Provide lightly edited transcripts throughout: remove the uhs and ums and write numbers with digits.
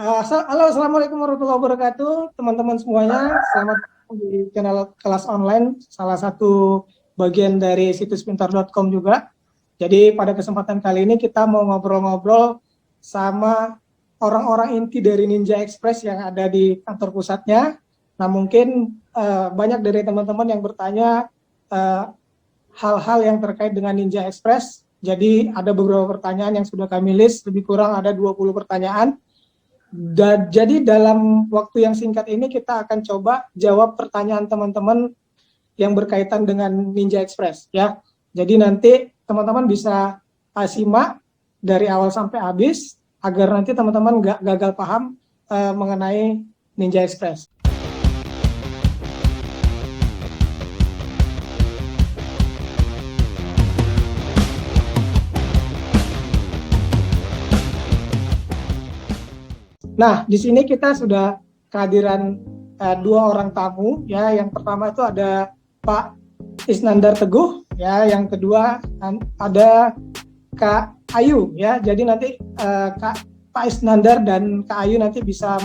Halo, assalamualaikum warahmatullahi wabarakatuh, teman-teman semuanya. Selamat datang di channel kelas online, salah satu bagian dari situs pintar.com juga. Jadi pada kesempatan kali ini kita mau ngobrol-ngobrol sama orang-orang inti dari Ninja Express yang ada di kantor pusatnya. Nah, mungkin banyak dari teman-teman yang bertanya hal-hal yang terkait dengan Ninja Express. Jadi ada beberapa pertanyaan yang sudah kami list, lebih kurang ada 20 pertanyaan. Jadi dalam waktu yang singkat ini kita akan coba jawab pertanyaan teman-teman yang berkaitan dengan Ninja Express ya. Jadi nanti teman-teman bisa simak dari awal sampai habis agar nanti teman-teman nggak gagal paham mengenai Ninja Express. Nah, di sini kita sudah kehadiran dua orang tamu ya. Yang pertama itu ada Pak Isnandar Teguh ya, yang kedua ada Kak Ayu ya. Jadi nanti Pak Isnandar dan Kak Ayu nanti bisa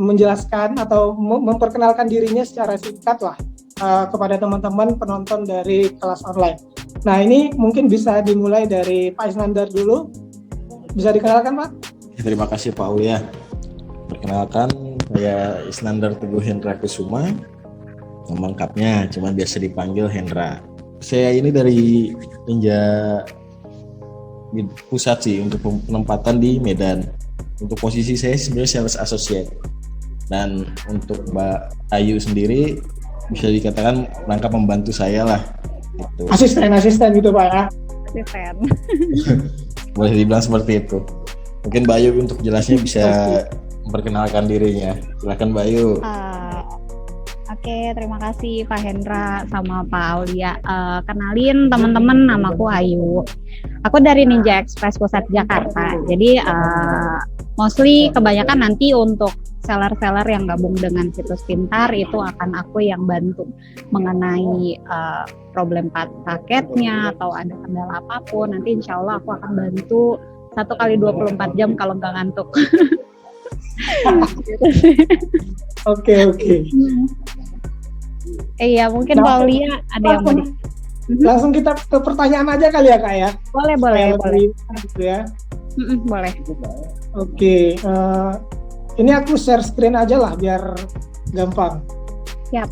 menjelaskan atau memperkenalkan dirinya secara singkat lah kepada teman-teman penonton dari kelas online. Nah, ini mungkin bisa dimulai dari Pak Isnandar dulu. Bisa dikenalkan, Pak? Terima kasih Pak Aulia. Perkenalkan, saya Isnandar Teguh Hendra Kusuma. Nama lengkapnya cuma biasa dipanggil Hendra. Saya ini dari Ninja pusat sih, untuk penempatan di Medan. Untuk posisi saya sebenarnya sales associate. Dan untuk Mbak Ayu sendiri bisa dikatakan rangka pembantu saya lah. Gitu. Asisten gitu Pak ya. Asisten. Boleh dibilang seperti itu. Mungkin Mbak Ayu untuk jelasnya bisa memperkenalkan dirinya. Silakan Mbak Ayu. Oke, terima kasih Pak Hendra sama Pak Aulia. Kenalin teman-teman, namaku Ayu. Aku dari Ninja Express Pusat Jakarta. Jadi mostly kebanyakan nanti untuk seller-seller yang gabung dengan situs pintar itu akan aku yang bantu mengenai problem paketnya atau ada kendala apapun. Nanti insya Allah aku akan bantu 1 kali 24 jam kalau nggak ngantuk. Oke. Iya, mungkin Paulia ada yang mau langsung kita ke pertanyaan aja kali ya Kak ya. Boleh. Gitu ya. Boleh. Oke, ini aku share screen aja lah biar gampang. Siap.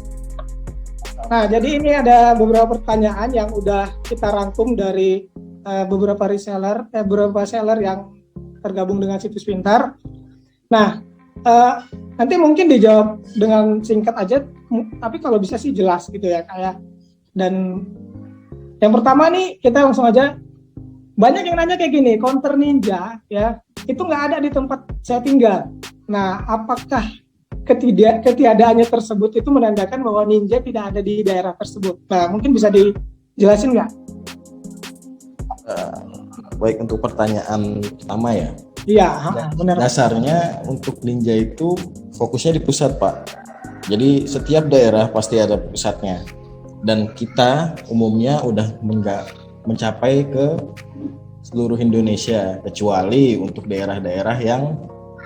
Nah, jadi ini ada beberapa pertanyaan yang udah kita rangkum dari beberapa seller yang tergabung dengan situs pintar. Nah, nanti mungkin dijawab dengan singkat aja, tapi kalau bisa sih jelas gitu ya kayak. Dan yang pertama nih kita langsung aja, banyak yang nanya kayak gini, counter Ninja ya itu nggak ada di tempat saya tinggal. Nah, apakah ketiadaannya tersebut itu menandakan bahwa Ninja tidak ada di daerah tersebut? Nah, mungkin bisa dijelasin nggak? Baik, untuk pertanyaan pertama ya. Iya, benar. Dasarnya untuk Ninja itu fokusnya di pusat, Pak. Jadi setiap daerah pasti ada pusatnya. Dan kita umumnya udah mencapai ke seluruh Indonesia, kecuali untuk daerah-daerah yang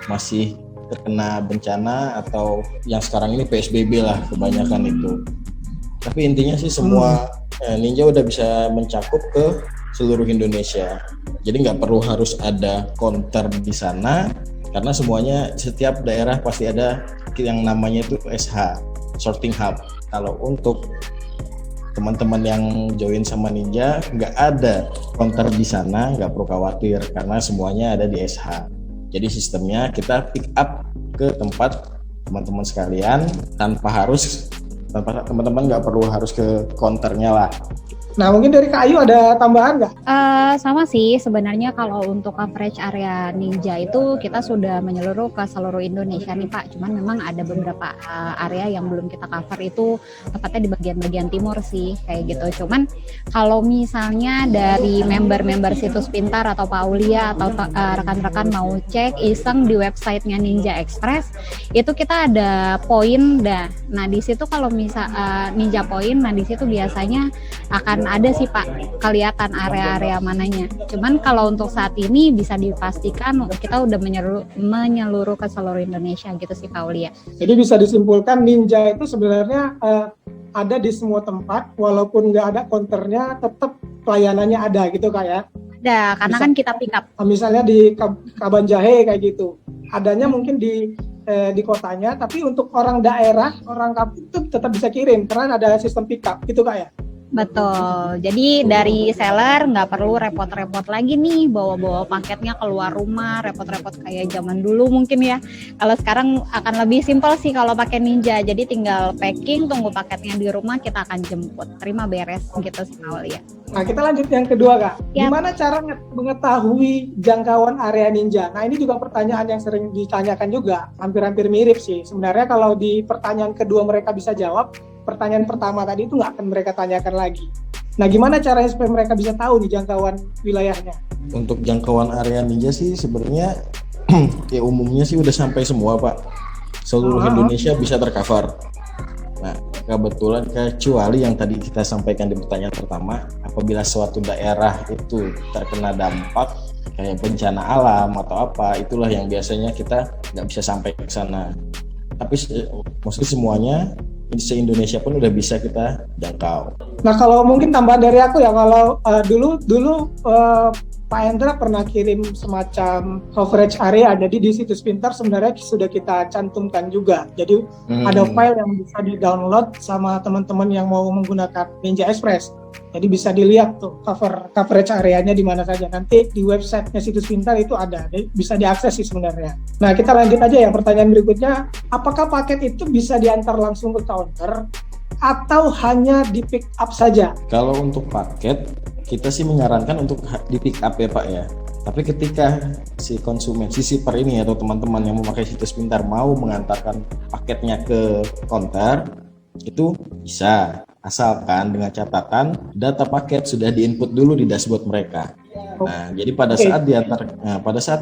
masih terkena bencana atau yang sekarang ini PSBB lah kebanyakan itu. Tapi intinya sih semua Ninja udah bisa mencakup ke seluruh Indonesia. Jadi nggak perlu harus ada counter di sana, karena semuanya setiap daerah pasti ada yang namanya itu SH, sorting hub. Kalau untuk teman-teman yang join sama Ninja nggak ada counter di sana, nggak perlu khawatir karena semuanya ada di SH. Jadi sistemnya kita pick up ke tempat teman-teman sekalian tanpa teman-teman nggak perlu harus ke counternya lah. Nah, mungkin dari Kak Ayu ada tambahan nggak? Sama sih, sebenarnya kalau untuk coverage area Ninja itu kita sudah menyeluruh ke seluruh Indonesia nih Pak. Cuman memang ada beberapa area yang belum kita cover, itu tepatnya di bagian-bagian timur sih, kayak gitu. Cuman kalau misalnya dari member-member situs pintar atau Pak Aulia atau rekan-rekan mau cek iseng di websitenya Ninja Express, itu kita ada poin dah. Nah, di situ kalau misal Ninja Point, nah di situ biasanya akan akan ada sih Pak, kelihatan area-area mananya. Cuman kalau untuk saat ini bisa dipastikan kita udah menyeluruh ke seluruh Indonesia gitu sih Pak Aulia. Jadi bisa disimpulkan Ninja itu sebenarnya ada di semua tempat, walaupun nggak ada counternya, tetap pelayanannya ada gitu Kak ya? Ada, karena kan kita pick up. Misalnya di Kaban Jahe kayak gitu, adanya mungkin di kotanya, tapi untuk orang daerah, orang kampung itu tetap bisa kirim karena ada sistem pick up gitu Kak ya? Betul, jadi dari seller nggak perlu repot-repot lagi nih bawa-bawa paketnya keluar rumah, repot-repot kayak zaman dulu mungkin ya. Kalau sekarang akan lebih simpel sih kalau pakai Ninja, jadi tinggal packing, tunggu paketnya di rumah, kita akan jemput, terima beres gitu sih Aulia. Nah kita lanjut yang kedua Kak, Yap. gimana cara mengetahui jangkauan area Ninja? Nah ini juga pertanyaan yang sering ditanyakan juga, hampir-hampir mirip sih. Sebenarnya kalau di pertanyaan kedua mereka bisa jawab, pertanyaan pertama tadi itu nggak akan mereka tanyakan lagi. Nah, gimana caranya supaya mereka bisa tahu nih jangkauan wilayahnya? Untuk jangkauan area Ninja sih sebenarnya ya umumnya sih udah sampai semua Pak. Seluruh Indonesia bisa tercover. Nah, kebetulan kecuali yang tadi kita sampaikan di pertanyaan pertama, apabila suatu daerah itu terkena dampak kayak bencana alam atau apa, itulah yang biasanya kita nggak bisa sampai ke sana. Tapi maksudnya semuanya se-Indonesia pun udah bisa kita jangkau. Nah kalau mungkin tambahan dari aku ya, kalau dulu Pak Hendra pernah kirim semacam coverage area, jadi di situs Pintar sebenarnya sudah kita cantumkan juga. Jadi ada file yang bisa di-download sama teman-teman yang mau menggunakan Ninja Express. Jadi bisa dilihat tuh coverage areanya di mana saja. Nanti di websitenya situs Pintar itu ada, bisa diakses sih sebenarnya. Nah kita lanjut aja ya, pertanyaan berikutnya. Apakah paket itu bisa diantar langsung ke counter atau hanya di pick up saja? Kalau untuk paket, kita sih menyarankan untuk di pick up ya Pak ya. Tapi ketika si konsumen, si shipper ini atau teman-teman yang memakai situs Pintar mau mengantarkan paketnya ke counter, itu bisa. Asalkan dengan catatan data paket sudah diinput dulu di dashboard mereka. Nah, jadi pada saat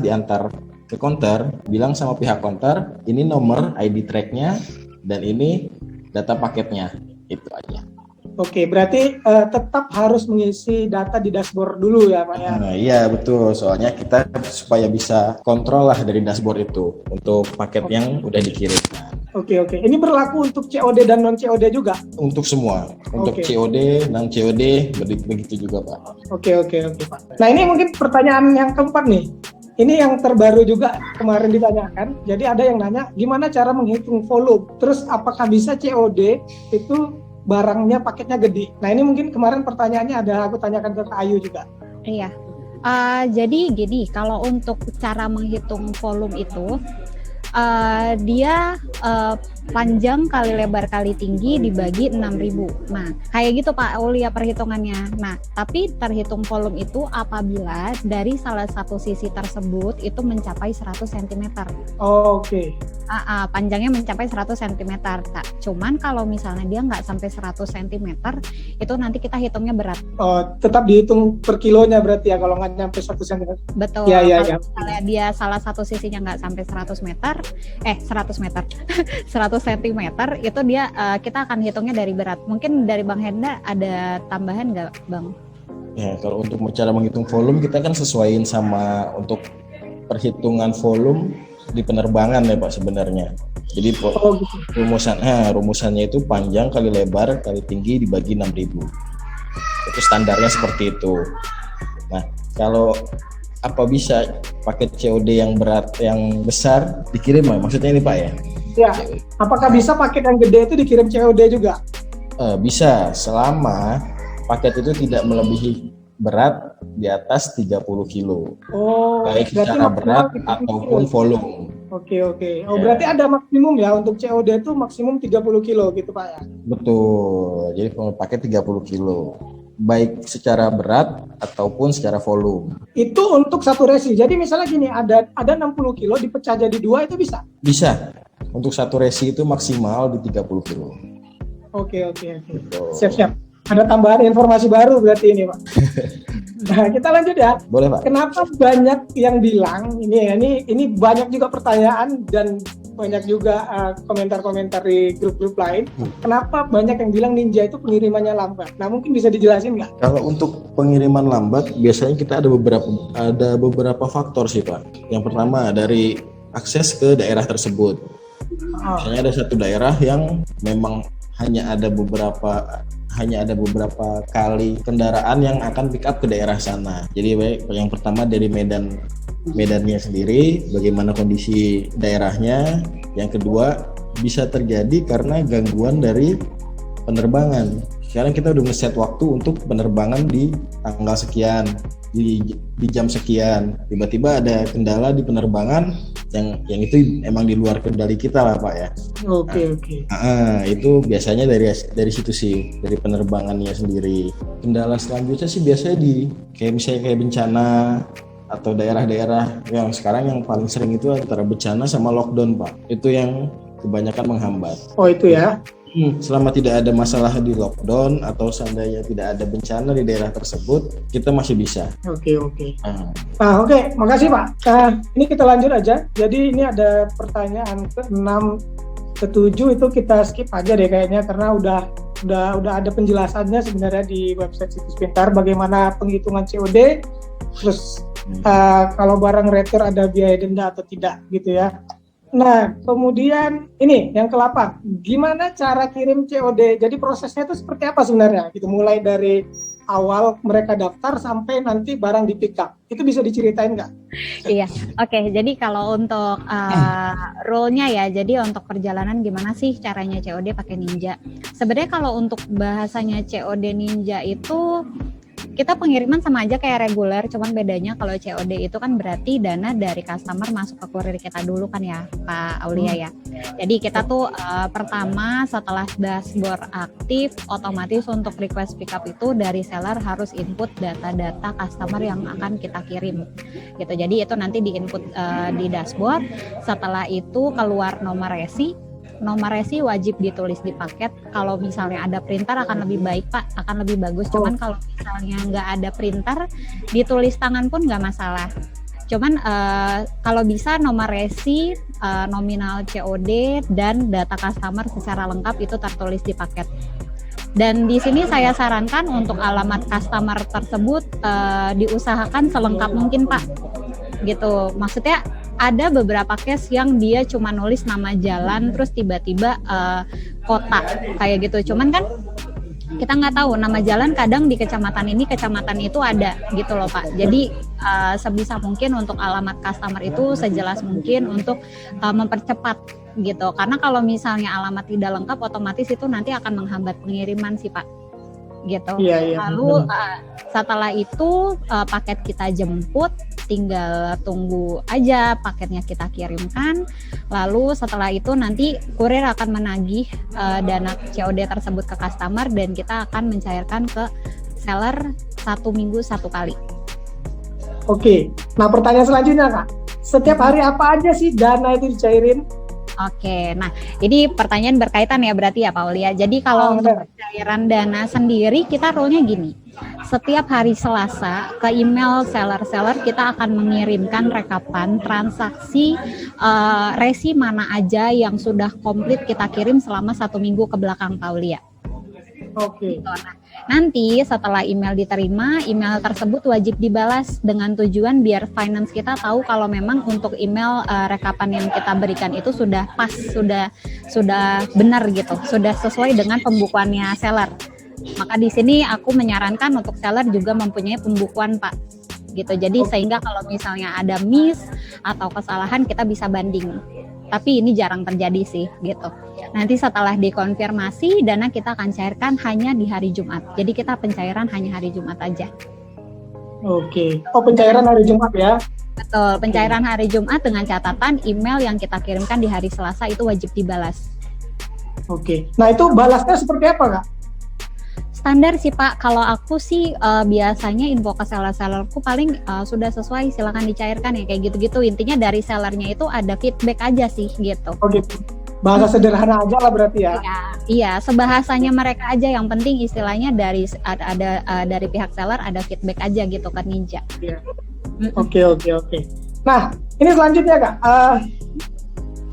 diantar ke counter, bilang sama pihak counter, ini nomor ID tracknya dan ini data paketnya, itu aja. Oke, berarti tetap harus mengisi data di dashboard dulu ya Pak ya? Nah, iya betul, soalnya kita supaya bisa kontrol lah dari dashboard itu untuk paket yang udah dikirim. Oke. Ini berlaku untuk COD dan non COD juga? Untuk semua, untuk COD dan COD begitu juga Pak. Oke Pak. Nah ini mungkin pertanyaan yang keempat nih. Ini yang terbaru juga kemarin ditanyakan. Jadi ada yang nanya gimana cara menghitung volume. Terus apakah bisa COD itu barangnya paketnya gede. Nah ini mungkin kemarin pertanyaannya ada aku tanyakan ke Kak Ayu juga. Iya. Jadi gini, kalau untuk cara menghitung volume itu dia panjang kali lebar kali tinggi dibagi 6.000. Nah, kayak gitu Pak Aulia perhitungannya. Nah, tapi terhitung volume itu apabila dari salah satu sisi tersebut itu mencapai 100 cm. Oke. Panjangnya mencapai 100 cm. Nah, cuman kalau misalnya dia nggak sampai 100 cm, itu nanti kita hitungnya berat. Oh, tetap dihitung per kilonya berarti ya kalau nggak nyampe 1 cm. Betul. Ya. Misalnya dia salah satu sisinya nggak sampai 100 cm, itu dia kita akan hitungnya dari berat. Mungkin dari Bang Hendra ada tambahan nggak Bang? Ya, kalau untuk cara menghitung volume kita kan sesuaiin sama untuk perhitungan volume di penerbangan ya Pak sebenarnya. Jadi rumusannya itu panjang kali lebar kali tinggi dibagi 6.000. Itu standarnya seperti itu. Nah, kalau apa bisa paket COD yang berat, yang besar dikirim maksudnya ini Pak ya? Ya, apakah bisa paket yang gede itu dikirim COD juga? Bisa, selama paket itu tidak melebihi berat di atas 30 kilo. Baik secara berat ataupun volume. Oke. Berarti ada maksimum ya untuk COD itu maksimum 30 kilo gitu Pak ya? Betul, jadi paket 30 kilo. Baik secara berat ataupun secara volume. Itu untuk satu resi. Jadi misalnya gini, ada 60 kilo dipecah jadi 2 itu bisa? Bisa. Untuk satu resi itu maksimal di 30 kilo. Oke. Siap. Ada tambahan informasi baru berarti ini Pak. Nah kita lanjut ya. Boleh Pak. Kenapa banyak yang bilang ini banyak juga pertanyaan dan banyak juga komentar-komentar di grup-grup lain. Kenapa banyak yang bilang Ninja itu pengirimannya lambat? Nah, mungkin bisa dijelasin nggak? Kalau untuk pengiriman lambat, biasanya kita ada beberapa faktor sih Pak. Yang pertama dari akses ke daerah tersebut. Misalnya ada satu daerah yang memang hanya ada beberapa kali kendaraan yang akan pick up ke daerah sana. Jadi yang pertama dari medannya sendiri, bagaimana kondisi daerahnya. Yang kedua bisa terjadi karena gangguan dari penerbangan. Sekarang kita udah nge-set waktu untuk penerbangan di tanggal sekian, di jam sekian. Tiba-tiba ada kendala di penerbangan yang itu emang di luar kendali kita lah Pak ya. Oke. Itu biasanya dari situ sih, dari penerbangannya sendiri. Kendala selanjutnya sih biasanya kayak bencana atau daerah-daerah yang sekarang yang paling sering itu antara bencana sama lockdown Pak. Itu yang kebanyakan menghambat. Oh itu ya. Selama tidak ada masalah di lockdown atau seandainya tidak ada bencana di daerah tersebut, kita masih bisa. Oke. Nah, oke, makasih Pak. Ini kita lanjut aja. Jadi ini ada pertanyaan ke-6, ke-7 itu kita skip aja deh kayaknya karena udah ada penjelasannya sebenarnya di website Situs Pintar bagaimana penghitungan COD, terus kalau barang retur ada biaya denda atau tidak gitu ya. Nah, kemudian ini yang ke-8, gimana cara kirim COD? Jadi prosesnya itu seperti apa sebenarnya? Gitu, mulai dari awal mereka daftar sampai nanti barang di pick up. Itu bisa diceritain nggak? Iya, oke. Jadi kalau untuk rule-nya ya, jadi untuk perjalanan gimana sih caranya COD pakai Ninja? Sebenarnya kalau untuk bahasanya COD Ninja itu kita pengiriman sama aja kayak reguler, cuman bedanya kalau COD itu kan berarti dana dari customer masuk ke kurir kita dulu kan ya Pak Aulia ya. Jadi kita tuh pertama setelah dashboard aktif, otomatis untuk request pickup itu dari seller harus input data-data customer yang akan kita kirim gitu. Jadi itu nanti di input di dashboard. Setelah itu keluar nomor resi wajib ditulis di paket. Kalau misalnya ada printer akan lebih baik Pak, akan lebih bagus. Cuman kalau misalnya nggak ada printer, ditulis tangan pun nggak masalah. Cuman kalau bisa nomor resi, nominal COD dan data customer secara lengkap itu tertulis di paket. Dan di sini saya sarankan untuk alamat customer tersebut diusahakan selengkap mungkin Pak. Gitu. Maksudnya ada beberapa case yang dia cuma nulis nama jalan terus tiba-tiba kota kayak gitu. Cuman kan kita nggak tahu nama jalan kadang di kecamatan ini kecamatan itu ada gitu loh Pak. Jadi sebisa mungkin untuk alamat customer itu sejelas mungkin untuk mempercepat gitu. Karena kalau misalnya alamat tidak lengkap otomatis itu nanti akan menghambat pengiriman sih Pak. Gitu. Iya. Lalu setelah itu paket kita jemput, tinggal tunggu aja paketnya kita kirimkan. Lalu setelah itu nanti kurir akan menagih dana COD tersebut ke customer dan kita akan mencairkan ke seller 1 minggu 1 kali. Oke. Nah pertanyaan selanjutnya Kak, setiap hari apa aja sih dana itu dicairin? Oke, nah ini pertanyaan berkaitan ya berarti ya Pak Aulia. Jadi kalau untuk pencairan dana sendiri kita rule-nya gini. Setiap hari Selasa ke email seller-seller kita akan mengirimkan rekapan transaksi resi mana aja yang sudah komplit kita kirim selama 1 minggu ke belakang Pak Aulia. Oke. Nah, nanti setelah email diterima, email tersebut wajib dibalas dengan tujuan biar finance kita tahu kalau memang untuk email rekapan yang kita berikan itu sudah pas, sudah benar gitu, sudah sesuai dengan pembukuannya seller. Maka di sini aku menyarankan untuk seller juga mempunyai pembukuan Pak. Gitu. Jadi sehingga kalau misalnya ada miss atau kesalahan kita bisa banding. Tapi ini jarang terjadi sih gitu. Nanti setelah dikonfirmasi dana kita akan cairkan hanya di hari Jumat. Jadi kita pencairan hanya hari Jumat aja. Oke. Oh pencairan hari Jumat ya? Betul, pencairan hari Jumat dengan catatan email yang kita kirimkan di hari Selasa itu wajib dibalas. Oke. Nah itu balasnya seperti apa Kak? Standar sih Pak, kalau aku sih biasanya info ke seller-sellerku paling sudah sesuai silakan dicairkan ya kayak gitu-gitu. Intinya dari sellernya itu ada feedback aja sih gitu. Oh gitu. Bahasa sederhana aja lah berarti ya? Iya, sebahasanya mereka aja. Yang penting istilahnya dari dari pihak seller ada feedback aja gitu ke Ninja. Iya. Oke. Nah ini selanjutnya Kak.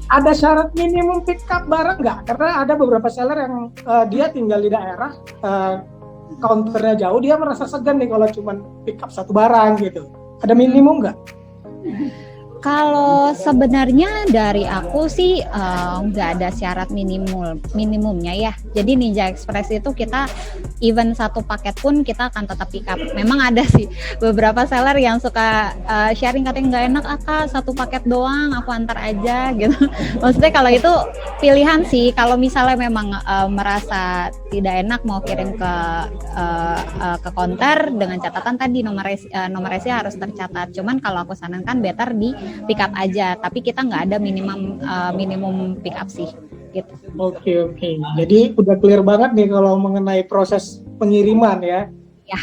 ada syarat minimum pick up barang nggak? Karena ada beberapa seller yang dia tinggal di daerah, counternya jauh, dia merasa segan nih kalau cuma pick up satu barang gitu. Ada minimum nggak? Kalau sebenarnya dari aku sih nggak ada syarat minimumnya ya. Jadi Ninja Express itu kita even satu paket pun kita akan tetap pick up. Memang ada sih beberapa seller yang suka sharing katanya nggak enak Kak, satu paket doang aku antar aja gitu. Maksudnya kalau itu pilihan sih. Kalau misalnya memang merasa tidak enak mau kirim ke counter dengan catatan tadi nomor resi harus tercatat. Cuman kalau aku sarankan better di pick up aja, tapi kita nggak ada minimum pick up sih gitu. Oke. Jadi udah clear banget nih kalau mengenai proses pengiriman ya. Ya.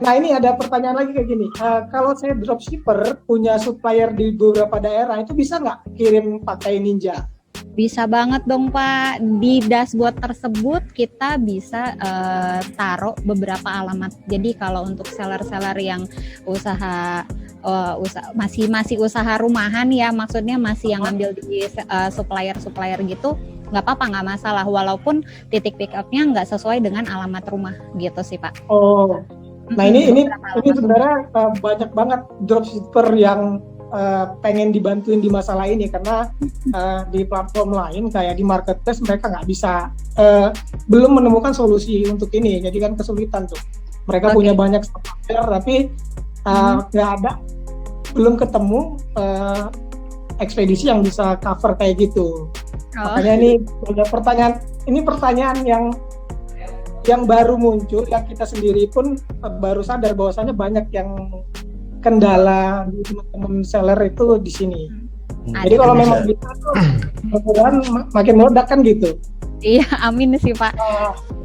Nah ini ada pertanyaan lagi kayak gini, kalau saya dropshipper punya supplier di beberapa daerah, itu bisa nggak kirim pakai Ninja? Bisa banget dong Pak. Di dashboard tersebut kita bisa taruh beberapa alamat. Jadi kalau untuk seller-seller yang masih usaha rumahan ya, maksudnya masih yang ngambil di supplier gitu, nggak apa-apa, nggak masalah. Walaupun titik pick up-nya nggak sesuai dengan alamat rumah gitu sih Pak. Oh, nah ini sebenarnya banyak banget dropshipper yang pengen dibantuin di masalah ini, karena di platform lain kayak di marketplace mereka nggak bisa, belum menemukan solusi untuk ini, jadi kan kesulitan tuh. Mereka punya banyak supplier tapi nggak ada, belum ketemu ekspedisi yang bisa cover kayak gitu. Makanya ini ada pertanyaan yang baru muncul, yang kita sendiri pun baru sadar bahwasannya banyak yang kendala di teman-teman seller itu di sini. Jadi kalau memang bisa tuh mudah-mudahan makin meledak kan gitu. Iya, amin sih Pak.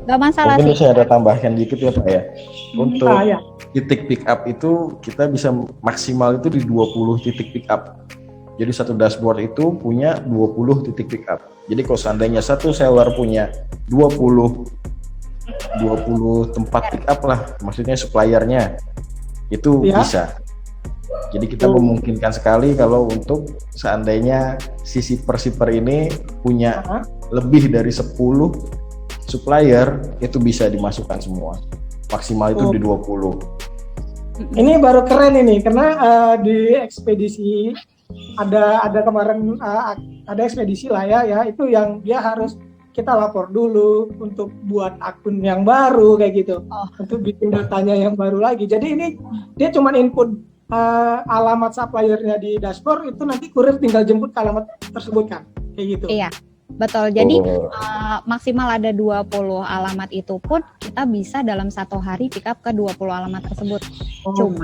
Gak masalah mungkin sih. saya ada tambahkan dikit ya Pak ya. Untuk Ya. titik pick up itu kita bisa maksimal itu di 20 titik pick up. Jadi satu dashboard itu punya 20 titik pick up. Jadi kalau seandainya satu seller punya 20 tempat pick up lah, maksudnya suppliernya itu bisa. Jadi kita memungkinkan sekali kalau untuk seandainya si shipper ini punya lebih dari 10 supplier, itu bisa dimasukkan semua. Maksimal itu di 20. Ini baru keren ini, karena di ekspedisi ada kemarin ada ekspedisi lah ya itu yang dia harus kita lapor dulu untuk buat akun yang baru kayak gitu, untuk bikin datanya yang baru lagi. Jadi ini dia cuma input alamat suppliernya di dashboard, itu nanti kurir tinggal jemput ke alamat tersebut kan, kayak gitu. Iya, betul. Jadi maksimal ada 20 alamat, itu pun kita bisa dalam satu hari pick up ke 20 alamat tersebut. Cuma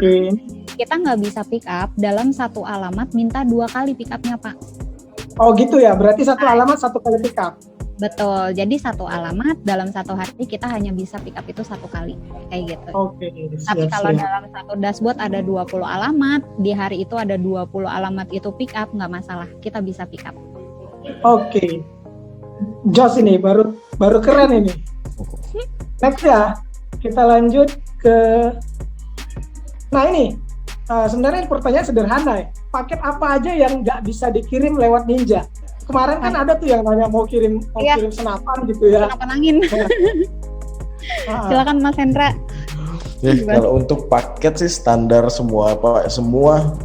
kita nggak bisa pick up dalam satu alamat minta 2 kali pick up-nya Pak. Oh gitu ya, berarti satu alamat 1 kali pick up. Betul, jadi satu alamat dalam satu hari kita hanya bisa pick up itu 1 kali, kayak gitu. Tapi kalau dalam satu dashboard ada 20 alamat, di hari itu ada 20 alamat itu pick up, nggak masalah, kita bisa pick up. Jos ini baru keren ini. Next ya, kita lanjut ke, nah ini sebenarnya pertanyaan sederhana ya, paket apa aja yang nggak bisa dikirim lewat Ninja? Kemarin kan ada tuh yang nanya mau kirim senapan gitu ya. Senapan angin. Silakan Mas Hendra. Ya, kalau untuk paket sih standar semua Pak, semua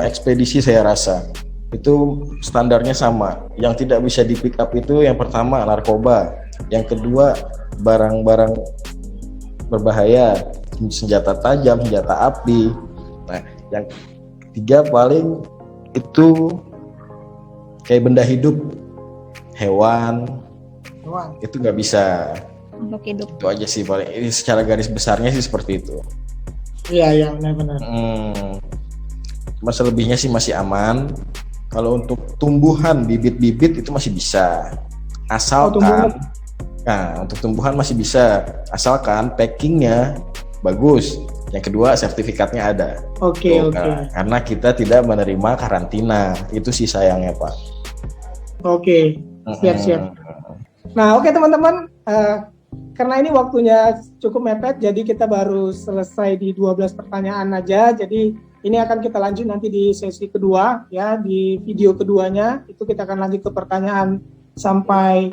ekspedisi saya rasa itu standarnya sama. Yang tidak bisa di pick up itu yang pertama narkoba, yang kedua barang-barang berbahaya, senjata tajam, senjata api. Nah, yang ketiga paling itu kayak benda hidup, hewan. Itu nggak bisa. Untuk hidup. Itu aja sih paling. Ini secara garis besarnya sih seperti itu. Iya benar. Cuma selebihnya sih masih aman. Kalau untuk tumbuhan, bibit-bibit itu masih bisa. Asalkan, nah untuk tumbuhan masih bisa. Asalkan packingnya bagus. Yang kedua sertifikatnya ada. Karena kita tidak menerima karantina. Itu sih sayangnya Pak. Siap. Nah teman-teman, karena ini waktunya cukup mepet, jadi kita baru selesai di 12 pertanyaan aja. Jadi Ini akan kita lanjut nanti di sesi kedua, ya, di video keduanya itu kita akan lanjut ke pertanyaan sampai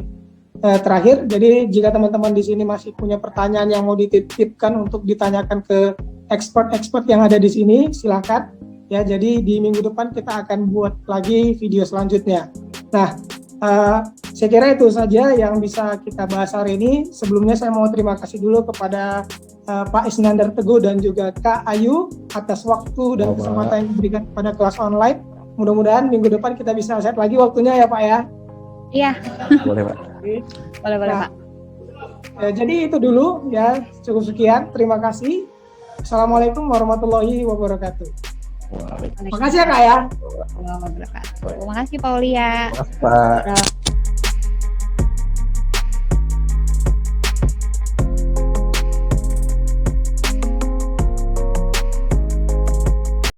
terakhir. Jadi jika teman-teman di sini masih punya pertanyaan yang mau dititipkan untuk ditanyakan ke expert-expert yang ada di sini, silakan. Ya, jadi di minggu depan kita akan buat lagi video selanjutnya. Nah, saya kira itu saja yang bisa kita bahas hari ini. Sebelumnya saya mau terima kasih dulu kepada Pak Isnandar Teguh dan juga Kak Ayu atas waktu dan kesempatan yang diberikan kepada kelas online. Mudah-mudahan minggu depan kita bisa set lagi waktunya ya Pak ya. Iya. Boleh Pak. Boleh Nah, Pak. Jadi itu dulu ya, cukup sekian. Terima kasih. Assalamualaikum warahmatullahi wabarakatuh. Terima kasih ya Kak ya. Terima kasih Pak Aulia. Pak.